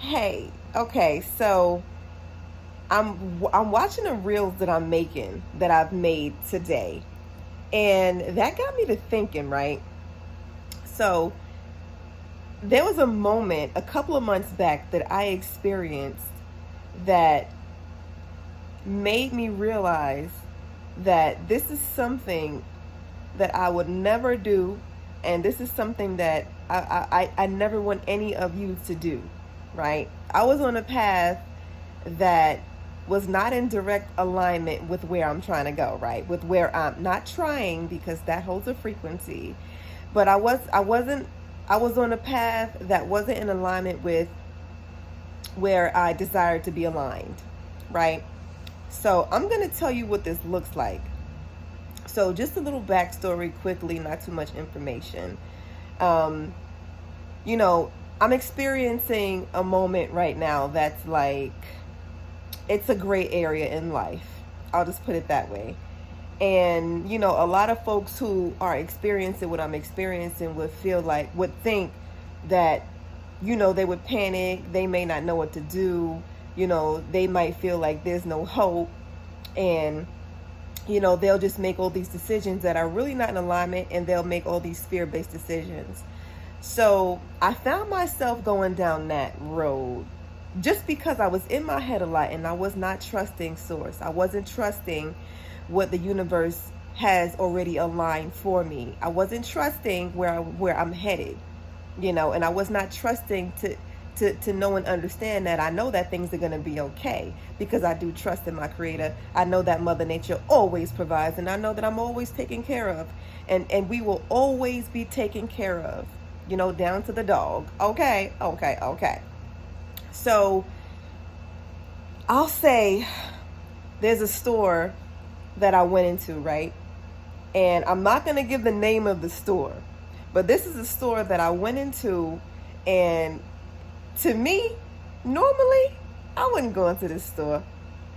Hey, okay, so I'm watching the reels that I'm making that I've made today, and that got me to thinking, right? So there was a moment a couple of months back that I experienced that made me realize that this is something that I would never do, and this is something that I never want any of you to do, right? I was on a path that was not in direct alignment with where I'm trying to go, right? With where I'm not trying, because that holds a frequency, but I was on a path that wasn't in alignment with where I desired to be aligned, right? So I'm going to tell you what this looks like. So just a little backstory quickly, not too much information. Um, you know, I'm experiencing a moment right now that's like, it's a gray area in life. I'll just put it that way. And, a lot of folks who are experiencing what I'm experiencing would think that, they would panic. They may not know what to do. They might feel like there's no hope. And, they'll just make all these decisions that are really not in alignment, and they'll make all these fear-based decisions. So I found myself going down that road just because I was in my head a lot, and I was not trusting source. I wasn't trusting what the universe has already aligned for me. I wasn't trusting where I'm headed, and I was not trusting to know and understand that I know that things are going to be okay, because I do trust in my creator. I know that Mother Nature always provides, and I know that I'm always taken care of, and we will always be taken care of, down to the dog. Okay, okay, okay. So I'll say there's a store that I went into, right? And I'm not going to give the name of the store, but this is a store that I went into, and to me, normally, I wouldn't go into this store.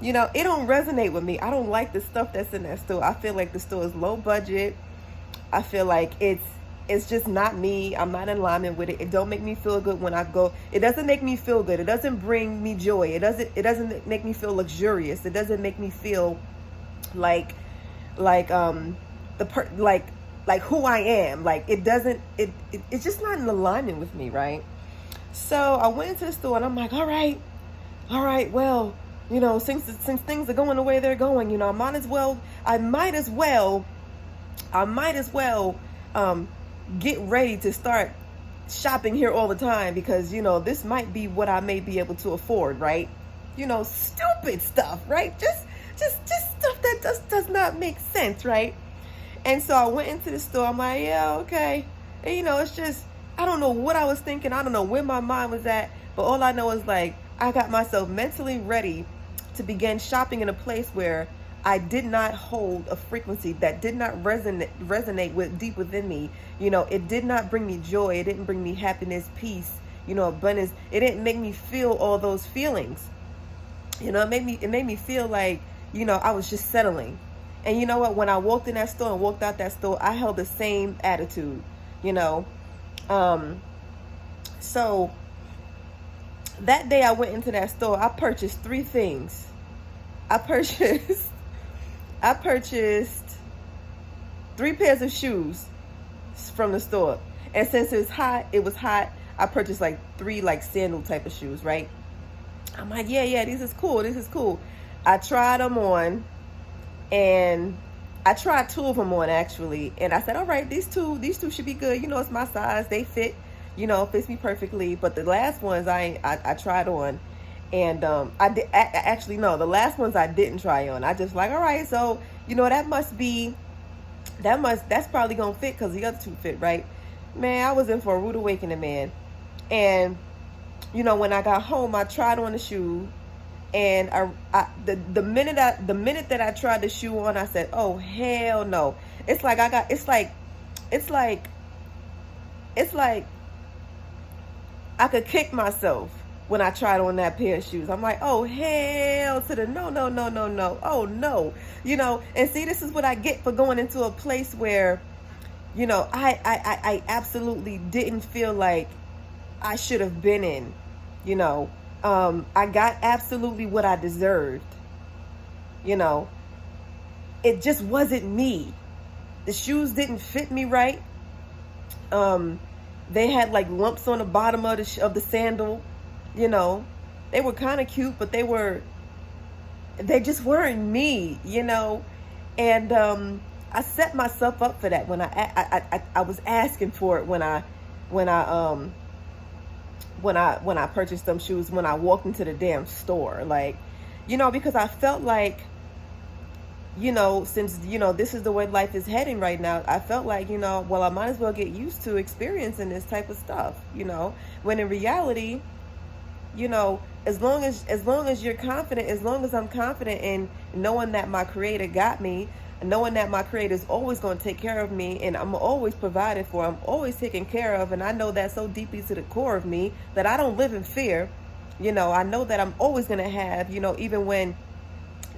It don't resonate with me. I don't like the stuff that's in that store. I feel like the store is low budget. I feel like it's just not me. I'm not in alignment with it. It don't make me feel good when I go. It doesn't make me feel good. It doesn't bring me joy. It doesn't make me feel luxurious. It doesn't make me feel like like who I am. Like it's just not in alignment with me, right? So I went into the store, and I'm like, all right, well, since things are going the way they're going, I might as well get ready to start shopping here all the time, because this might be what I may be able to afford, right? Stupid stuff, right? Just stuff that just does not make sense, right? And so I went into the store. I'm like, yeah, okay. And it's just, I don't know what I was thinking. I don't know where my mind was at. But all I know is, like, I got myself mentally ready to begin shopping in a place where I did not hold a frequency that did not resonate with deep within me. It did not bring me joy. It didn't bring me happiness, peace, abundance. It didn't make me feel all those feelings. It made me feel like, I was just settling. And you know what? When I walked in that store and walked out that store, I held the same attitude, you know. So that day I went into that store, I purchased three things. I purchased I purchased three pairs of shoes from the store. And since it was hot, I purchased like three like sandal type of shoes, right? I'm like, yeah, this is cool. I tried them on, and I tried two of them on actually, and I said, all right, these two should be good. It's my size, they fit, fits me perfectly. But the last ones I tried on, and I did actually no, the last ones I didn't try on. I just like, all right, so that's probably gonna fit because the other two fit, right? Man, I was in for a rude awakening, man. And when I got home, I tried on the shoe, and the minute that I tried the shoe on, I said, "Oh hell no!" It's like I could kick myself when I tried on that pair of shoes. I'm like, "Oh hell to the no, oh no!" And see, this is what I get for going into a place where, I absolutely didn't feel like I should have been in. You know, I got absolutely what I deserved. You know, it just wasn't me. The shoes didn't fit me right. Um, they had like lumps on the bottom of the sandal. You know, they were kind of cute, but they just weren't me. You know, and I set myself up for that when I was asking for it when I when I purchased them shoes, when I walked into the damn store, like, you know, because I felt like, you know, since, you know, this is the way life is heading right now, I felt like, you know, well, I might as well get used to experiencing this type of stuff, you know, when in reality, you know, as long as you're confident, as long as I'm confident in knowing that my creator got me, knowing that my creator is always going to take care of me, and I'm always provided for, I'm always taken care of, and I know that so deeply to the core of me that I don't live in fear. You know, I know that I'm always going to have, you know, even when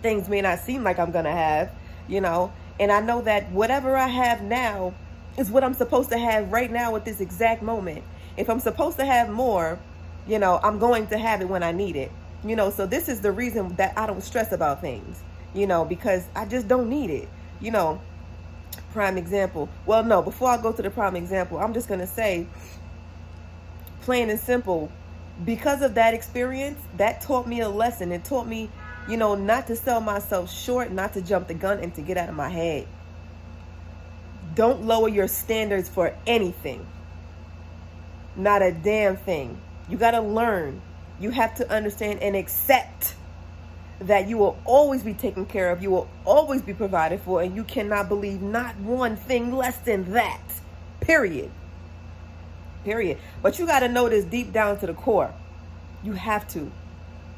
things may not seem like I'm going to have, you know, and I know that whatever I have now is what I'm supposed to have right now at this exact moment. If I'm supposed to have more, you know, I'm going to have it when I need it. You know, so this is the reason that I don't stress about things, you know, because I just don't need it. You know, prime example. Well, no, before I go to the prime example, I'm just going to say, plain and simple, because of that experience, that taught me a lesson. It taught me, you know, not to sell myself short, not to jump the gun, and to get out of my head. Don't lower your standards for anything. Not a damn thing. You got to learn. You have to understand and accept that you will always be taken care of. You will always be provided for. And you cannot believe not one thing less than that. Period. Period. But you got to know this deep down to the core. You have to,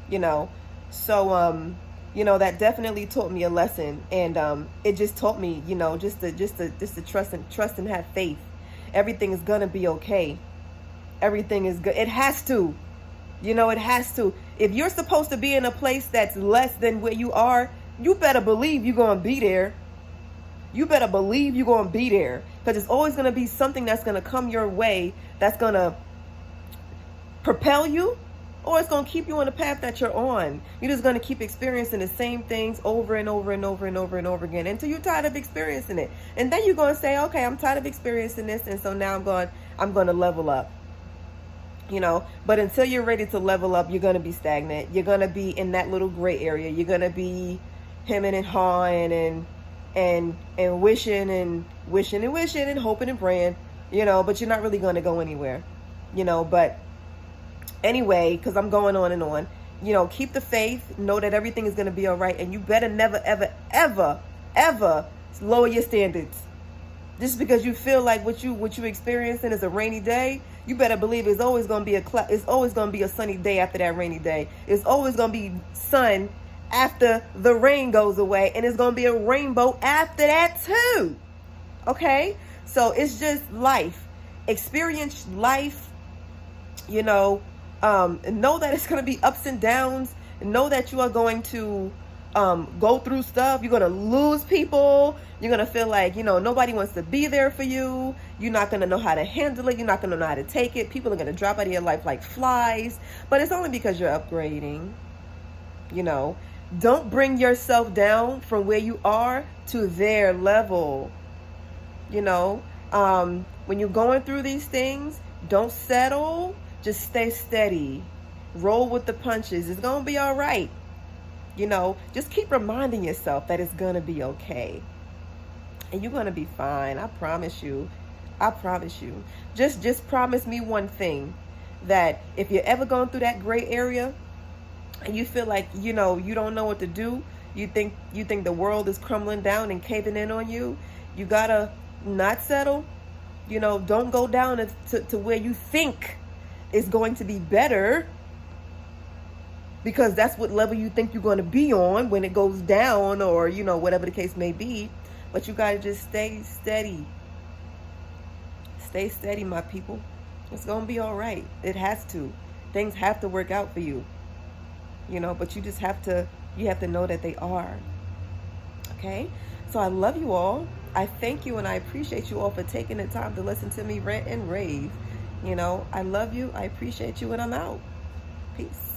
you know. So, you know, that definitely taught me a lesson. And it just taught me, you know, just to trust and have faith. Everything is going to be okay. Everything is good. It has to. You know, it has to. If you're supposed to be in a place that's less than where you are, you better believe you're going to be there. You better believe you're going to be there. Because it's always going to be something that's going to come your way that's going to propel you, or it's going to keep you on the path that you're on. You're just going to keep experiencing the same things over and over and over and over and over again until you're tired of experiencing it. And then you're going to say, okay, I'm tired of experiencing this, and so now I'm going to level up. You know, but until you're ready to level up, you're going to be stagnant. You're going to be in that little gray area. You're going to be hemming and hawing and wishing and hoping and praying, you know, but you're not really going to go anywhere, you know. But anyway, because I'm going on and on, you know, keep the faith, know that everything is going to be all right. And you better never, ever, ever, ever lower your standards. Just because you feel like what you experiencing is a rainy day, you better believe it's always going to be it's always going to be a sunny day after that rainy day. It's always going to be sun after the rain goes away, and it's going to be a rainbow after that too. Okay? So it's just life. Experience life, you know, know that it's going to be ups and downs. Know that you are going to go through stuff. You're going to lose people. You're going to feel like, you know, nobody wants to be there for you. You're not going to know how to handle it. You're not going to know how to take it. People are going to drop out of your life like flies. But it's only because you're upgrading. You know, don't bring yourself down from where you are to their level. You know, when you're going through these things, don't settle. Just stay steady. Roll with the punches. It's going to be all right. You know, just keep reminding yourself that it's going to be okay. And you're going to be fine. I promise you. I promise you. Just promise me one thing. That if you're ever going through that gray area and you feel like, you know, you don't know what to do. You think the world is crumbling down and caving in on you. You got to not settle. You know, don't go down to where you think is going to be better. Because that's what level you think you're going to be on when it goes down, or, you know, whatever the case may be. But you got to just stay steady. Stay steady, my people. It's going to be all right. It has to. Things have to work out for you. You know, but you just have to know that they are. Okay? So I love you all. I thank you and I appreciate you all for taking the time to listen to me rant and rave. You know, I love you. I appreciate you, and I'm out. Peace.